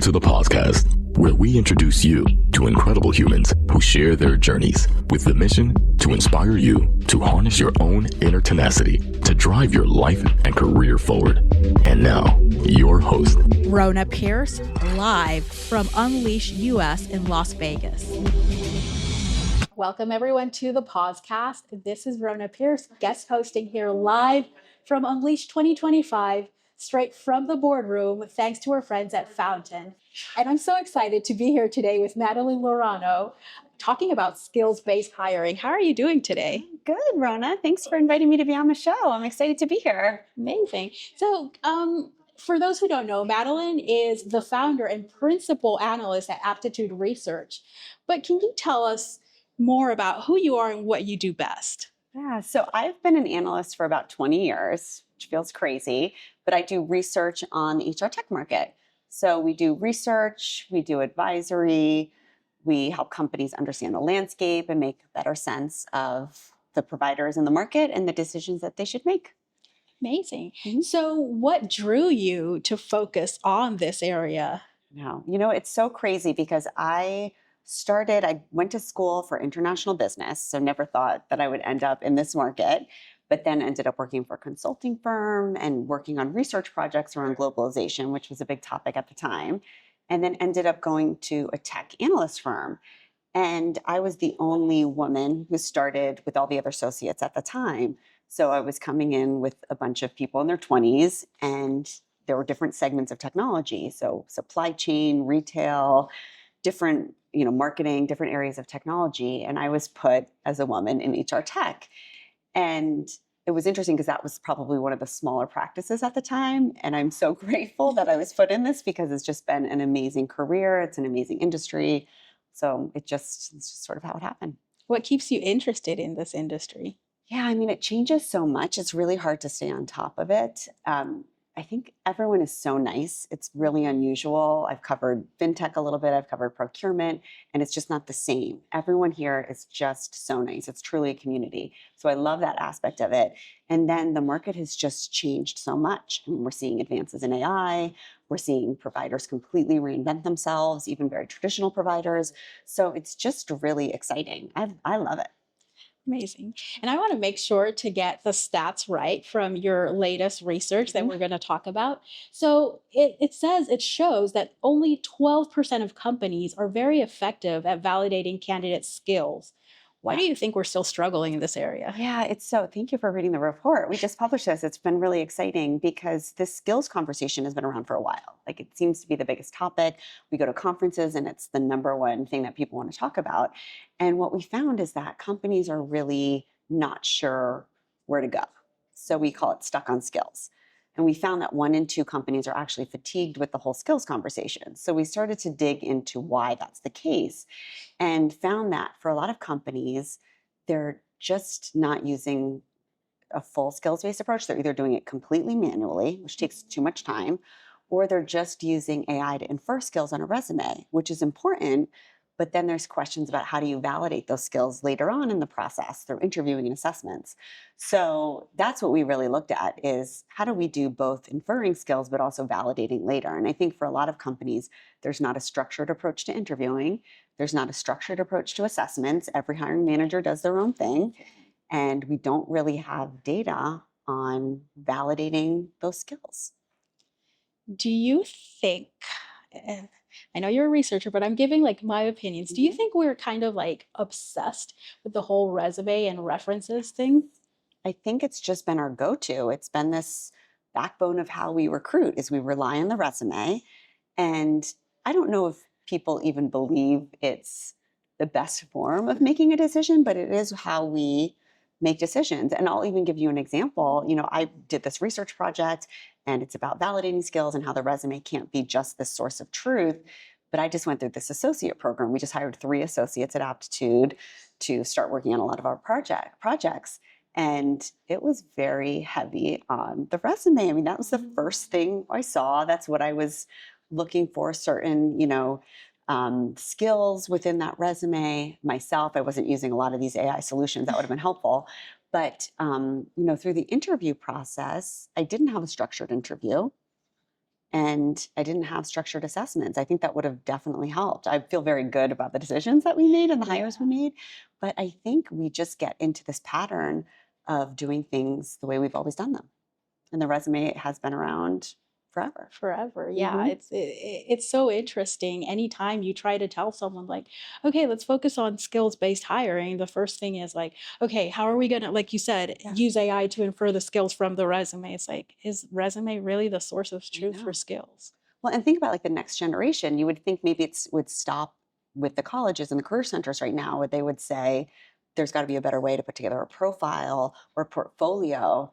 Welcome to the podcast, where we introduce you to incredible humans who share their journeys with the mission to inspire you to harness your own inner tenacity to drive your life and career forward. And now, your host, Rhona Pierce, live from Unleash US in Las Vegas. Welcome everyone to the podcast. This is Rhona Pierce, guest hosting here live from Unleash 2025, straight from the boardroom, thanks to our friends at Fountain. And I'm so excited to be here today with Madeline Lourano, talking about skills-based hiring. How are you doing today? Good, Rhona. Thanks for inviting me to be on the show. I'm excited to be here. Amazing. So, for those who don't know, Madeline is the founder and principal analyst at Aptitude Research. But can you tell us more about who you are and what you do best? Yeah, so I've been an analyst for about 20 years, which feels crazy, but I do research on the HR tech market. So we do research, we do advisory, we help companies understand the landscape and make better sense of the providers in the market and the decisions that they should make. Amazing. Mm-hmm. So what drew you to focus on this area? No, it's so crazy because I went to school for international business, so never thought that I would end up in this market, but then ended up working for a consulting firm and working on research projects around globalization, which was a big topic at the time, and then ended up going to a tech analyst firm. And I was the only woman who started with all the other associates at the time. So I was coming in with a bunch of people in their 20s, and there were different segments of technology. So supply chain, retail, different marketing, different areas of technology. And I was put as a woman in HR tech. And it was interesting because that was probably one of the smaller practices at the time. And I'm so grateful that I was put in this because it's just been an amazing career. It's an amazing industry. So it's just sort of how it happened. What keeps you interested in this industry? Yeah, it changes so much. It's really hard to stay on top of it. I think everyone is so nice. It's really unusual. I've covered fintech a little bit. I've covered procurement, and it's just not the same. Everyone here is just so nice. It's truly a community. So I love that aspect of it. And then the market has just changed so much. We're seeing advances in AI. We're seeing providers completely reinvent themselves, even very traditional providers. So it's just really exciting. I love it. Amazing. And I want to make sure to get the stats right from your latest research that we're going to talk about. So it shows that only 12% of companies are very effective at validating candidates' skills. Why do you think we're still struggling in this area? Yeah, thank you for reading the report. We just published this. It's been really exciting because this skills conversation has been around for a while. It seems to be the biggest topic. We go to conferences and it's the number one thing that people want to talk about. And what we found is that companies are really not sure where to go. So we call it stuck on skills. And we found that 1 in 2 companies are actually fatigued with the whole skills conversation. So we started to dig into why that's the case and found that for a lot of companies, they're just not using a full skills-based approach. They're either doing it completely manually, which takes too much time, or they're just using AI to infer skills on a resume, which is important. But then there's questions about how do you validate those skills later on in the process through interviewing and assessments. So that's what we really looked at is how do we do both inferring skills, but also validating later? And I think for a lot of companies, there's not a structured approach to interviewing. There's not a structured approach to assessments. Every hiring manager does their own thing. And we don't really have data on validating those skills. Do you think... I know you're a researcher, but I'm giving my opinions. Do you think we're kind of obsessed with the whole resume and references thing? I think it's just been our go-to. It's been this backbone of how we recruit is we rely on the resume. And I don't know if people even believe it's the best form of making a decision, but it is how we make decisions. And I'll even give you an example. I did this research project and it's about validating skills and how the resume can't be just the source of truth. But I just went through this associate program. We just hired 3 associates at Aptitude to start working on a lot of our projects. And it was very heavy on the resume. That was the first thing I saw. That's what I was looking for, certain, skills within that resume. Myself, I wasn't using a lot of these AI solutions. That would have been helpful. But, through the interview process, I didn't have a structured interview. and I didn't have structured assessments. I think that would have definitely helped. I feel very good about the decisions that we made and the hires we made, but I think we just get into this pattern of doing things the way we've always done them. And the resume has been around forever. Yeah, it's so interesting. Anytime you try to tell someone like, okay, let's focus on skills-based hiring, the first thing is like, okay, how are we gonna, like you said, use AI to infer the skills from the resume? It's like, is resume really the source of truth for skills? Well, and think about like the next generation. You would think maybe it would stop with the colleges and the career centers right now, where they would say there's got to be a better way to put together a profile or portfolio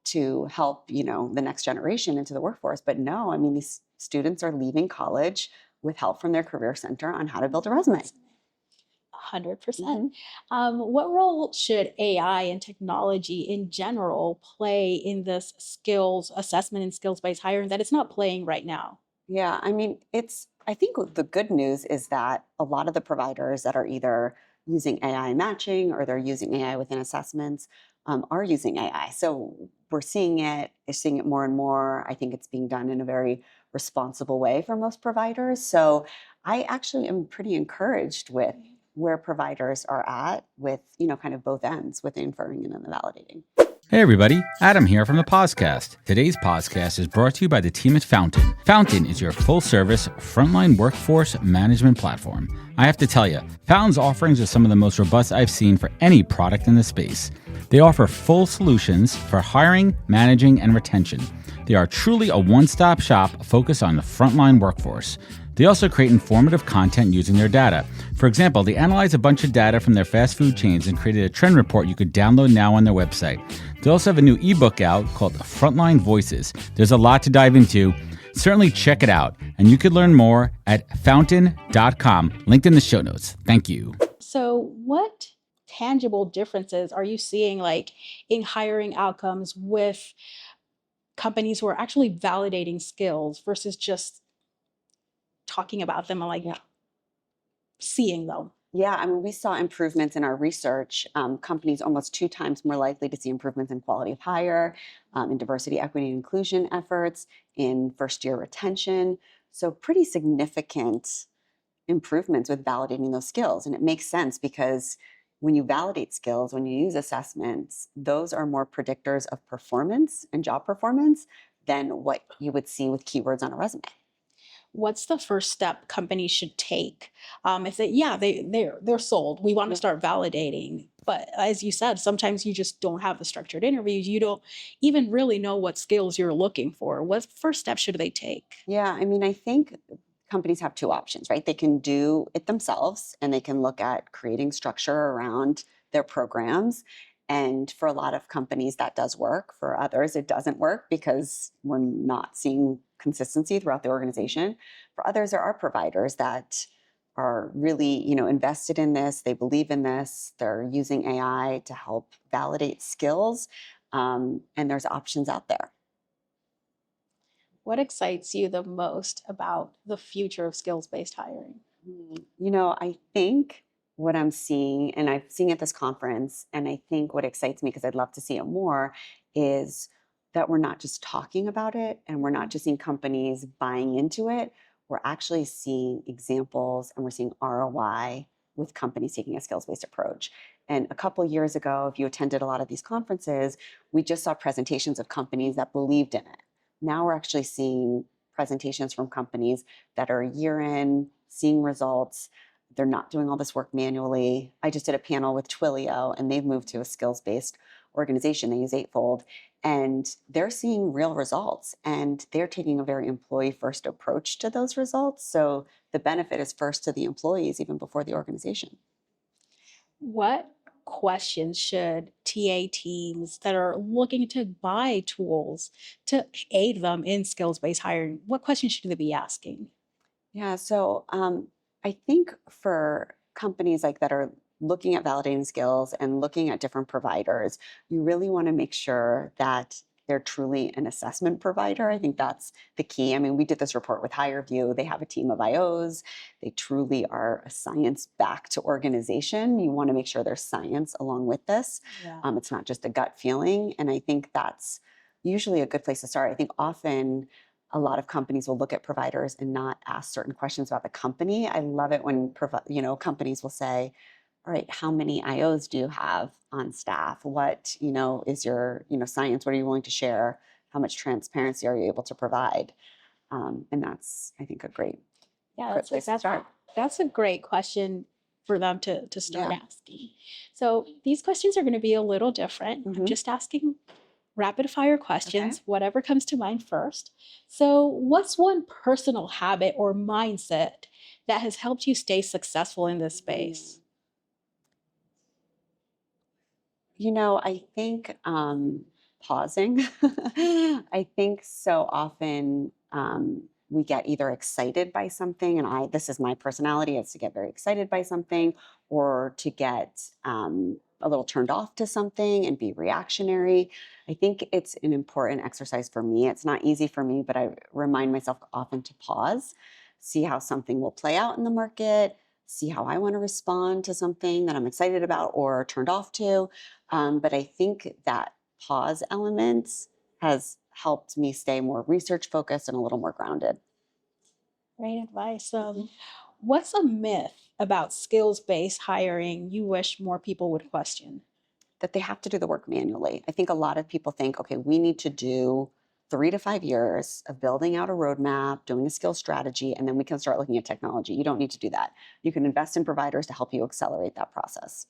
to help, the next generation into the workforce. But no, I mean, these students are leaving college with help from their career center on how to build a resume. 100%. What role should AI and technology in general play in this skills assessment and skills-based hiring that it's not playing right now? Yeah, I mean, I think the good news is that a lot of the providers that are either using AI matching or they're using AI within assessments are using AI. So we're seeing it more and more. I think it's being done in a very responsible way for most providers. So I actually am pretty encouraged with where providers are at with, kind of both ends with the inferring and then the validating. Hey everybody, Adam here from the Podcast. Today's podcast is brought to you by the team at Fountain. Fountain is your full-service frontline workforce management platform. I have to tell you, Fountain's offerings are some of the most robust I've seen for any product in the space. They offer full solutions for hiring, managing, and retention. They are truly a one-stop shop focused on the frontline workforce. They also create informative content using their data. For example, they analyzed a bunch of data from their fast food chains and created a trend report you could download now on their website. They also have a new ebook out called Frontline Voices. There's a lot to dive into. Certainly check it out. And you could learn more at fountain.com, linked in the show notes. Thank you. So what tangible differences are you seeing like in hiring outcomes with companies who are actually validating skills versus just talking about them and like seeing them? Yeah, I mean, we saw improvements in our research. Companies almost 2 times more likely to see improvements in quality of hire, in diversity, equity, and inclusion efforts, in first-year retention. So pretty significant improvements with validating those skills. And it makes sense because when you validate skills, when you use assessments, those are more predictors of performance and job performance than what you would see with keywords on a resume. What's the first step companies should take? If they're sold, we want to start validating. But as you said, sometimes you just don't have the structured interviews. You don't even really know what skills you're looking for. What first step should they take? Yeah, I mean, I think companies have 2 options, right? They can do it themselves and they can look at creating structure around their programs. And for a lot of companies, that does work. For others, it doesn't work because we're not seeing consistency throughout the organization. For others, there are providers that are really, invested in this. They believe in this. They're using AI to help validate skills. And there's options out there. What excites you the most about the future of skills-based hiring? I think what I'm seeing, and I'm seeing at this conference, and I think what excites me, because I'd love to see it more, is that we're not just talking about it and we're not just seeing companies buying into it. We're actually seeing examples and we're seeing ROI with companies taking a skills-based approach. And a couple of years ago, if you attended a lot of these conferences, we just saw presentations of companies that believed in it. Now we're actually seeing presentations from companies that are a year in, seeing results. They're not doing all this work manually. I just did a panel with Twilio, and they've moved to a skills-based organization. They use Eightfold, and they're seeing real results, and they're taking a very employee-first approach to those results. So the benefit is first to the employees, even before the organization. What questions should TA teams that are looking to buy tools to aid them in skills-based hiring, what questions should they be asking? Yeah, so I think for companies like that are looking at validating skills and looking at different providers, you really want to make sure that they're truly an assessment provider. I think that's the key. I mean, we did this report with HireVue. They have a team of IOs. They truly are a science-backed organization. You want to make sure there's science along with this. Yeah. It's not just a gut feeling. And I think that's usually a good place to start. I think often a lot of companies will look at providers and not ask certain questions about the company. I love it when companies will say, all right, how many IOs do you have on staff? What, is your, science? What are you willing to share? How much transparency are you able to provide? And that's, I think, a great place to start. That's a great question for them to start asking. So these questions are going to be a little different. I'm just asking rapid fire questions, whatever comes to mind first. So what's one personal habit or mindset that has helped you stay successful in this space? I think pausing. I think so often we get either excited by something, and this is my personality, it's to get very excited by something, or to get a little turned off to something and be reactionary. I think it's an important exercise for me. It's not easy for me, but I remind myself often to pause, see how something will play out in the market, see how I want to respond to something that I'm excited about or turned off to. But I think that pause element has helped me stay more research focused and a little more grounded. Great advice. What's a myth about skills-based hiring you wish more people would question? That they have to do the work manually. I think a lot of people think, okay, we need to do 3 to 5 years of building out a roadmap, doing a skill strategy, and then we can start looking at technology. You don't need to do that. You can invest in providers to help you accelerate that process.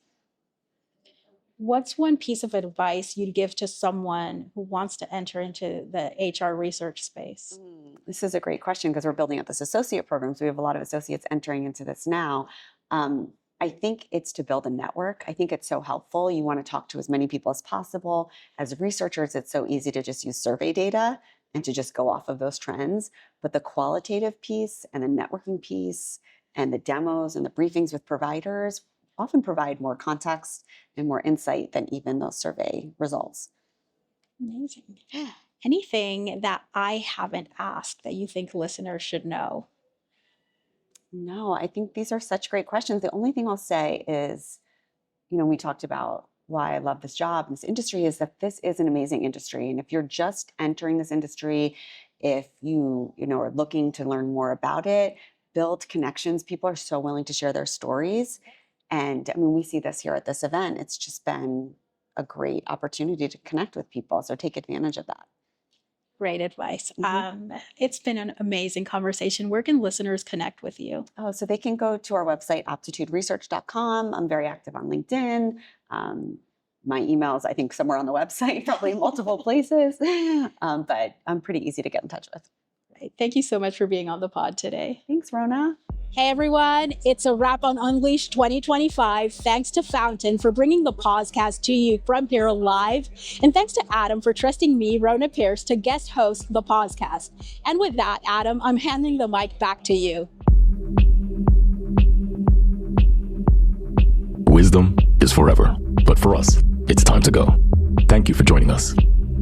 What's one piece of advice you'd give to someone who wants to enter into the HR research space? This is a great question because we're building out this associate program. So we have a lot of associates entering into this now. I think it's to build a network. I think it's so helpful. You want to talk to as many people as possible. As researchers, it's so easy to just use survey data and to just go off of those trends. But the qualitative piece and the networking piece and the demos and the briefings with providers often provide more context and more insight than even those survey results. Amazing. Anything that I haven't asked that you think listeners should know? No, I think these are such great questions. The only thing I'll say is, we talked about why I love this job and this industry is that this is an amazing industry. And if you're just entering this industry, if you are looking to learn more about it, build connections. People are so willing to share their stories. And we see this here at this event. It's just been a great opportunity to connect with people. So take advantage of that. Great advice. It's been an amazing conversation. Where can listeners connect with you? Oh, so they can go to our website, aptituderesearch.com. I'm very active on LinkedIn. My email's, I think, somewhere on the website, probably multiple places. But I'm pretty easy to get in touch with. Great. Thank you so much for being on the pod today. Thanks, Rhona. Hey everyone, it's a wrap on Unleash 2025. Thanks to Fountain for bringing the podcast to you from here live. And thanks to Adam for trusting me, Rhona Pierce, to guest host the podcast. And with that, Adam, I'm handing the mic back to you. Wisdom is forever, but for us, it's time to go. Thank you for joining us.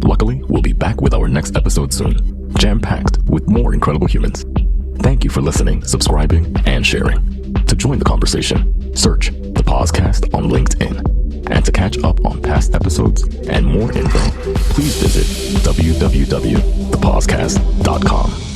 Luckily, we'll be back with our next episode soon, jam-packed with more incredible humans. Thank you for listening, subscribing, and sharing. To join the conversation, search the podcast on LinkedIn. And to catch up on past episodes and more info, please visit www.thepodcast.com.